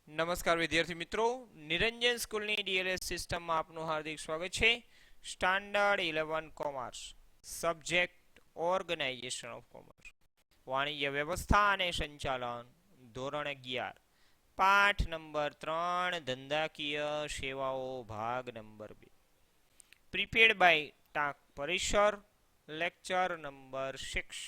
નમસ્કાર વિદ્યાર્થી મિત્રો, નિરંજન સ્કૂલની ડીએલએસ સિસ્ટમમાં આપનું હાર્દિક સ્વાગત છે. Standard 11 commerce, subject organisation of commerce, વાણિજ્ય વ્યવસ્થા અને સંચાલન, ધોરણ 11, પાઠ નંબર 3, ધંધાકીય સેવાઓ, ભાગ નંબર 2, પ્રીપેડ બાય ટાંક પરિસર, લેક્ચર નંબર 6.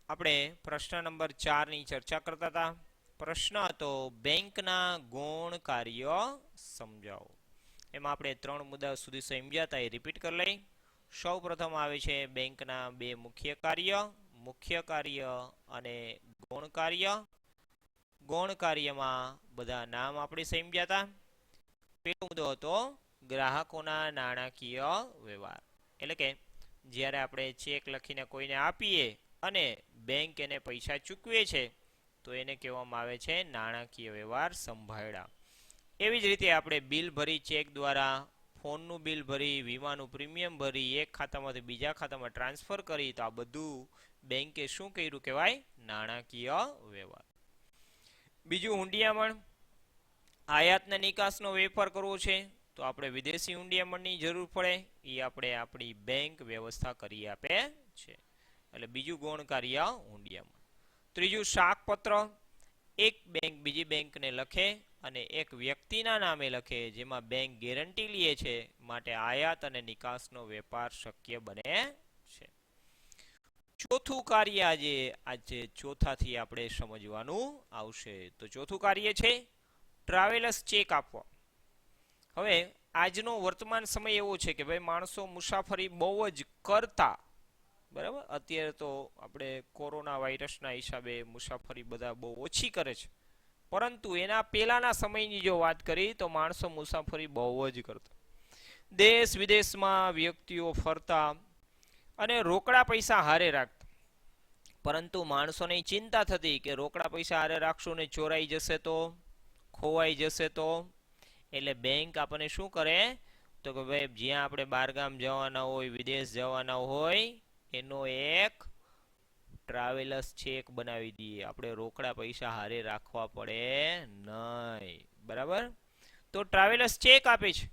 આપણે પ્રશ્ન નંબર 4 ની ચર્ચા કરતા હતા. પ્રશ્ન હતો બેંકના ગૌણ કાર્ય સમજાવો. એમાં આપણે 3 મુદ્દા સુધી સમજ્યા હતા, એ રિપીટ કરી લઈ. સૌ પ્રથમ આવે છે બેંકના 2 મુખ્ય કાર્ય અને ગૌણ કાર્ય. ગૌણ કાર્યમાં બધા નામ આપણે સમજ્યા હતા. પહેલો મુદ્દો હતો ગ્રાહકોના નાણાકીય વ્યવહાર, એટલે કે જ્યારે આપણે ચેક લખીને કોઈને આપીએ અને બેંક એને પૈસા ચૂકવે છે તો એને કહેવામાં આવે છે નાણાકીય વ્યવહાર સંભાળ્યા. એવી જ રીતે આપણે બિલ ભરી ચેક દ્વારા, ફોનનું બિલ ભરી, વીમાનું પ્રીમિયમ ભરી, એક ખાતામાંથી બીજા ખાતામાં ટ્રાન્સફર કરી, તો આ બધું બેંકે શું કર્યું કહેવાય? નાણાકીય વ્યવહાર. બીજું હુંડિયામણ. આયાતના નિકાસનો વેપાર કરવો છે તો આપણે વિદેશી હુંડિયામણની જરૂર પડે, એ આપણે આપણી બેંક વ્યવસ્થા કરી આપે છે. એટલે બીજું ગૌણ કાર્ય હુંડિયામણ. ત્રીજું શાકપત્ર. એક બેંક બીજી બેંકને લખે અને એક વ્યક્તિના નામે લખે, જેમાં બેંક ગેરંટી લે છે, માટે આયાત અને નિકાસનો વેપાર શક્ય બને છે. ચોથું કાર્ય આજે ચોથાથી આપણે સમજવાનું આવશે. તો ચોથું કાર્ય છે ટ્રાવેલર્સ ચેક આપવા. હવે આજનો વર્તમાન સમય એવો છે કે ભાઈ માણસો મુસાફરી બહુ જ કરતા, બરાબર. અત્યારે તો આપણે કોરોના વાયરસના હિસાબે મુસાફરી બધા બહુ ઓછી કરે છે, પરંતુ એના પહેલાના સમયની જો વાત કરી તો માણસો મુસાફરી બહુ જ કરતા. દેશ વિદેશમાં વ્યક્તિઓ ફરતા અને રોકડા પૈસા હારે રાખતા, પરંતુ માણસોને ચિંતા થતી કે રોકડા પૈસા હારે રાખશું ને ચોરાઈ જશે તો, ખોવાઈ જશે તો. એટલે બેંક આપણને શું કરે તો કે ભાઈ જ્યાં આપણે બહારગામ જવાના હોય, વિદેશ જવાના હોય, એનો એક ટ્રાવેલર્સ ચેક બનાવી દઈએ. આપણે રોકડા પૈસા હારે રાખવા પડે નહીં, બરાબર. તો ટ્રાવેલર્સ ચેક આપે છે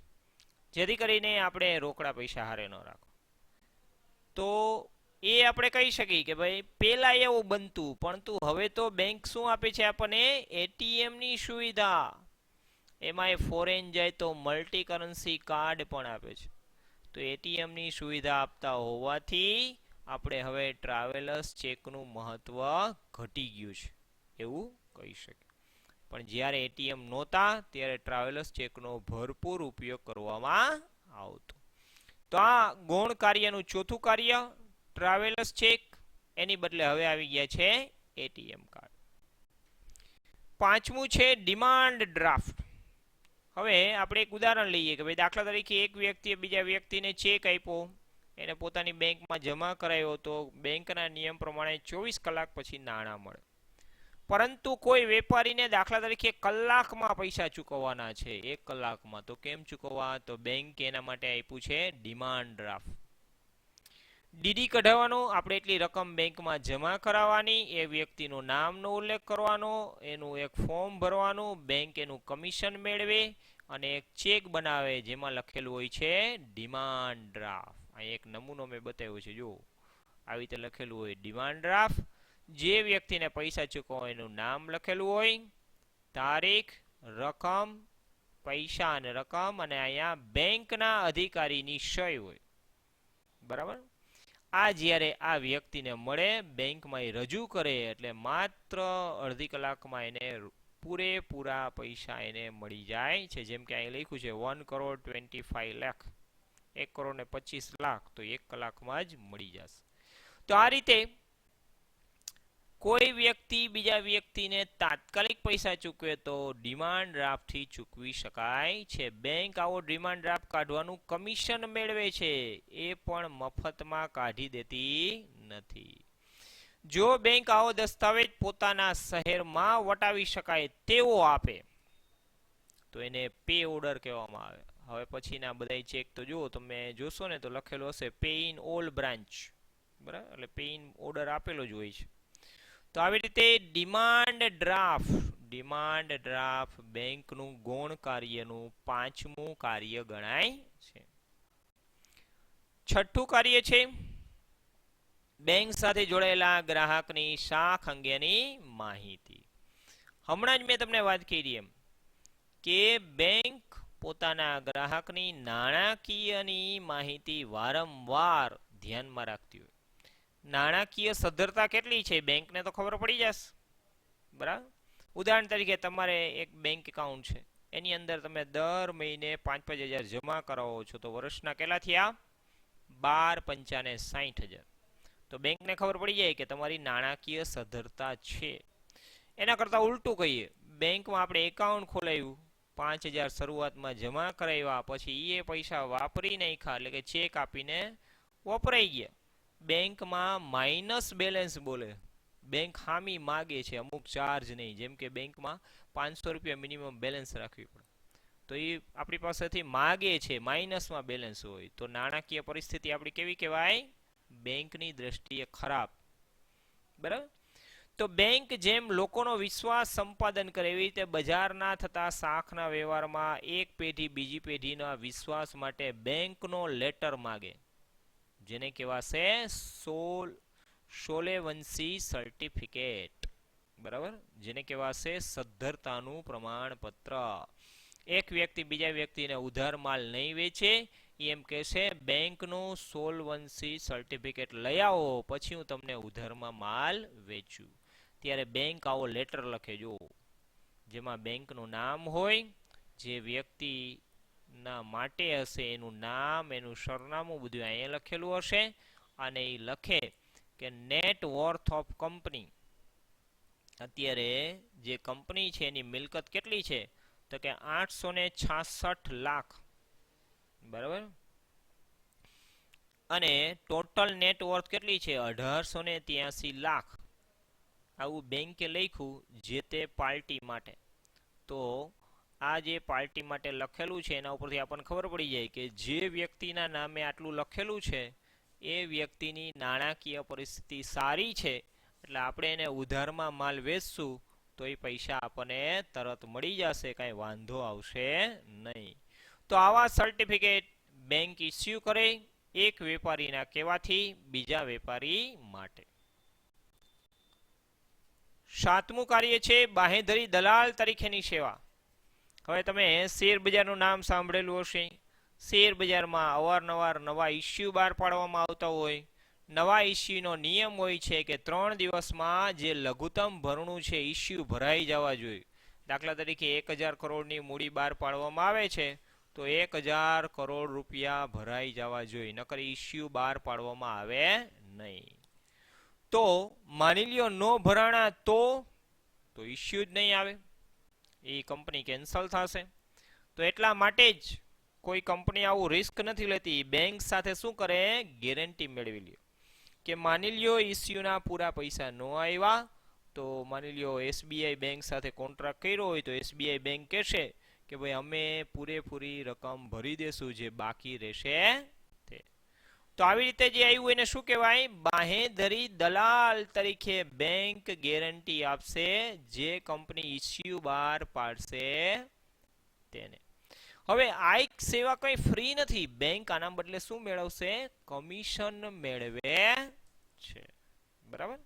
જેથી કરીને આપણે રોકડા પૈસા હારે ન રાખો. તો એ આપણે કહી શકીએ કે ભાઈ પેલા એવું બનતું, પરંતુ હવે તો બેંક શું આપે છે આપણને? એટીએમ ની સુવિધા. એમાં એ ફોરેન જાય તો મલ્ટી કરન્સી કાર્ડ પણ આપે છે. તો એટીએમ ની સુવિધા આપતા હોવાથી આપણે હવે ટ્રાવેલર્સ ચેકનું મહત્વ ઘટી ગયું છે એવું કહી શકીએ. પણ જ્યારે એટીએમ નહોતા ત્યારે ટ્રાવેલર્સ ચેકનો ભરપૂર ઉપયોગ કરવામાં આવતો. તો આ ગૌણ કાર્યનું ચોથું કાર્ય ટ્રાવેલર્સ ચેક, એની બદલે હવે આવી ગયા છે એટીએમ કાર્ડ. પાંચમું છે ડિમાન્ડ ડ્રાફ્ટ. હવે આપણે એક ઉદાહરણ લઈએ કે ભાઈ દાખલા તરીકે એક વ્યક્તિએ બીજા વ્યક્તિને ચેક આપ્યો, એને પોતાની બેંકમાં જમા કરાયો, તો બેંકના નિયમ પ્રમાણે 24 કલાક પછી નાણાં મળે. પરંતુ કોઈ વેપારીને દાખલા તરીકે કલાકમાં પૈસા ચૂકવવાના છે, 1 કલાકમાં, તો કેમ ચૂકવવા? તો બેંકે એના માટે આપ્યું છે ડિમાન્ડ ડ્રાફ્ટ. ડીડી કઢાવવાનો, આપણે એટલી રકમ બેંકમાં જમા કરાવવાની, એ વ્યક્તિનું નામનો ઉલ્લેખ કરવાનો, એનું એક ફોર્મ ભરવાનું, બેંક એનું કમિશન મેળવે અને એક ચેક બનાવે જેમાં લખેલું હોય છે ડિમાન્ડ ડ્રાફ્ટ. આ એક નમૂનો મેં બતાવ્યો છે, જો આવી રીતે લખેલું હોય ડિમાન્ડ ડ્રાફ્ટ. જે વ્યક્તિને પૈસા ચૂકવવા એનું નામ લખેલું હોય, તારીખ, રકમ, પૈસા અને રકમ, અને અહીંયા બેંકના અધિકારીની સહી હોય, બરાબર. આ જ્યારે આ વ્યક્તિને મળે, બેંકમાં એ રજૂ કરે, એટલે માત્ર અડધી કલાકમાં એને પૂરેપૂરા પૈસા એને મળી જાય છે. જેમ કે અહીં લખ્યું છે 1,25,00,000, 1,25,00,000, તો 1 કલાકમાં જ મળી જશે. તો આ રીતે કોઈ વ્યક્તિ બીજા વ્યક્તિને તાત્કાલિક પૈસા ચૂકવે તો ડિમાન્ડ ડ્રાફ્ટથી ચૂકવી શકાય છે. બેંક આવો ડિમાન્ડ ડ્રાફ્ટ કાઢવાનું કમિશન મેળવે છે, એ પણ મફતમાં કાઢી દેતી નથી. જો બેંક આવો દસ્તાવેજ પોતાના શહેરમાં વટાવી શકાય તેવો આપે તો એને પે ઓર્ડર કહેવામાં આવે. હવે પછીના બધા ચેક તો જુઓ, તમે જોશો ને તો લખેલું હશે પે ઇન ઓલ બ્રાન્ચ, બરાબર, એટલે પે ઇન ઓર્ડર આપેલો જ હોય છે. તો આવી રીતે ડિમાન્ડ ડ્રાફ્ટ બેંકનું ગૌણ કાર્યનું પાંચમું કાર્ય ગણાય છે. છઠ્ઠું કાર્ય છે બેંક સાથે જોડાયેલા ગ્રાહકની શાખ અંગેની માહિતી. હમણાં જ મેં તમને વાત કરી એમ કે બેંક પોતાના ગ્રાહકની નાણાકીયની માહિતી વારંવાર ધ્યાનમાં રાખતી હોય. નાણાકીય સદ્ધરતા કેટલી છે બેંકને તો ખબર પડી જશે. બરાબર, ઉદાહરણ તરીકે તમારે એક બેંક એકાઉન્ટ છે, એની અંદર તમે દર મહિને 5-5 હજાર જમા કરાવો છો, તો વર્ષના કેટલા થયા? 12 × 5 = 60,000. તો બેંકને ખબર પડી જાય કે તમારી નાણાકીય સદ્ધરતા છે. એના કરતાં ઉલટું કહીએ, બેંકમાં આપણે એકાઉન્ટ ખોલાવ્યું, 5,000 શરૂઆતમાં જમા કરાવ્યા, પછી એ પૈસા વાપરી નાખ્યા, એટલે કે ચેક આપીને વપરાઈ ગયા. બેંકમાં માઇનસ બેલેન્સ બોલે, બેંક ખામી માગે છે, અમુક ચાર્જ નહીં, જેમ કે બેંકમાં 500 રૂપિયા મિનિમમ બેલેન્સ રાખવી પડે, તો એ આપણી પાસેથી માગે છે, માઇનસમાં બેલેન્સ હોય, તો નાણાકીય પરિસ્થિતિ આપણી કેવી કહેવાય? બેંકની દ્રષ્ટિએ ખરાબ. બરાબર, તો બેંક જેમ લોકોનો વિશ્વાસ સંપાદન કરે એવી રીતે બજારના થતા શાખના વ્યવહારમાં એક પેઢી બીજી પેઢીના વિશ્વાસ માટે બેંકનો લેટર માગે, જેને કહેવાશે સોલેવન્સી સર્ટિફિકેટ. બરાબર, જેને કહેવાશે સદ્ધરતાનું પ્રમાણપત્ર. એક વ્યક્તિ બીજા વ્યક્તિને ઉધાર માલ નહીં વેચે, એમ કહેશે બેંકનું સોલ્વન્સી સર્ટિફિકેટ લઈ આવો, પછી હું તમને ઉધારમાં માલ વેચું. ત્યારે બેંક આવો લેટર લખે, જો જેમાં બેંકનું નામ હોય, જે વ્યક્તિના માટે હશે એનું નામ, એનું સરનામું બધું અહીંયા લખેલું હશે, અને એ લખે કે નેટ વર્થ ઓફ કંપની, અત્યારે જે કંપની છે એની મિલકત કેટલી છે? તો કે 866 લાખ. બરાબર, અને ટોટલ નેટવર્થ કેટલી છે? 1883 લાખ. આવું બેંકે લખ્યું જે તે પાર્ટી માટે. તો આ જે પાર્ટી માટે લખેલું છે એના ઉપરથી આપણને ખબર પડી જાય કે જે વ્યક્તિના નામે આટલું લખેલું છે એ વ્યક્તિની નાણાકીય પરિસ્થિતિ સારી છે, એટલે આપણે એને ઉધારમાં માલ વેચશું તો એ પૈસા આપણને તરત મળી જશે, કાંઈ વાંધો આવશે નહીં. તો આવા સર્ટિફિકેટ બેંક ઇસ્યુ કરે એક વેપારીના કહેવાથી બીજા વેપારી માટે. સાતમું કાર્ય છે બાંહેધરી દલાલ તરીકેની સેવા. હવે તમે શેર બજારનું નામ સાંભળેલું હશે. શેર બજારમાં અવારનવાર નવા ઇસ્યુ બહાર પાડવામાં આવતા હોય. નવા ઇસ્યુનો નિયમ હોય છે કે 3 દિવસમાં જે લઘુત્તમ ભરણું છે ઇસ્યુ ભરાઈ જવા જોઈએ. દાખલા તરીકે 1,000 કરોડની મૂડી બહાર પાડવામાં આવે છે, તો 1,000 કરોડ રૂપિયા ભરાઈ જવા જોઈએ, નકર ઇસ્યુ બહાર પાડવામાં આવે નહીં. તો માની લ્યો નો ભરાણા તો ઇસ્યુ જ નહીં આવે, એ કંપની કેન્સલ થશે. તો એટલા માટે જ કોઈ કંપની આવું રિસ્ક નથી લેતી, બેંક સાથે શું કરે? ગેરંટી મેળવી લે કે માની લ્યો ઇસ્યુના પૂરા પૈસા ન આવ્યા, તો માની લ્યો SBI બેંક સાથે કોન્ટ્રાક્ટ કર્યો હોય, તો SBI બેંક કહેશે કે ભાઈ અમે પૂરેપૂરી રકમ ભરી દેશું, જે બાકી રહેશે તે. તો આવી રીતે જે આવ્યું એને શું કહેવાય? બાંહેધરી દલાલ તરીકે બેંક ગેરંટી આપશે જે કંપની ઇસ્યુ બહાર પાડશે તેને. હવે આ એક સેવા કંઈ ફ્રી નથી, બેંક આના બદલે શું મેળવશે? કમિશન મેળવે છે. બરાબર,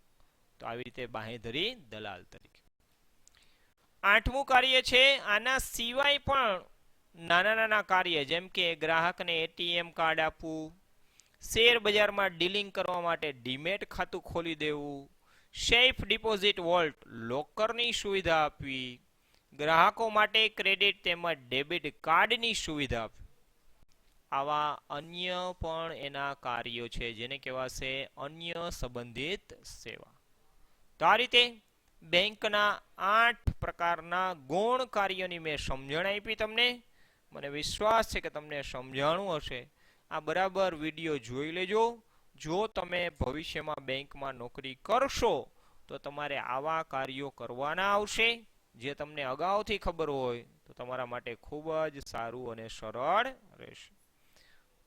તો આવી રીતે બાંહેધરી દલાલ તરીકે. આઠમું કાર્ય છે આના સિવાય પણ નાના નાના કાર્ય, જેમ કે ગ્રાહકને ATM કાર્ડ આપવું, શેર બજારમાં ડીલિંગ કરવા માટે ડીમેટ ખાતું ખોલી દેવું, સેફ ડિપોઝિટ વોલ્ટ લોકરની સુવિધા આપવી, ગ્રાહકો માટે ક્રેડિટ તેમજ ડેબિટ કાર્ડની સુવિધા આપવી. આવા અન્ય પણ એના કાર્યો છે જેને કહેવાશે અન્ય સંબંધિત સેવા. તો આ રીતે બેંકના 8 પ્રકારના ગૌણ કાર્યોની મેં સમજણ આપી તમને. મને વિશ્વાસ છે કે તમને સમજાણું હશે. આ બરાબર વિડીયો જોઈ લેજો. જો તમે ભવિષ્યમાં બેંકમાં નોકરી કરશો તો તમારે આવા કાર્યો કરવાના આવશે, જે તમને અગાઉથી ખબર હોય તો તમારા માટે ખૂબ જ સારું અને સરળ રહેશે.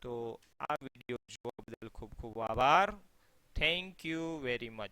તો આ વિડીયો જોવા બદલ ખૂબ ખૂબ આભાર. Thank you very much.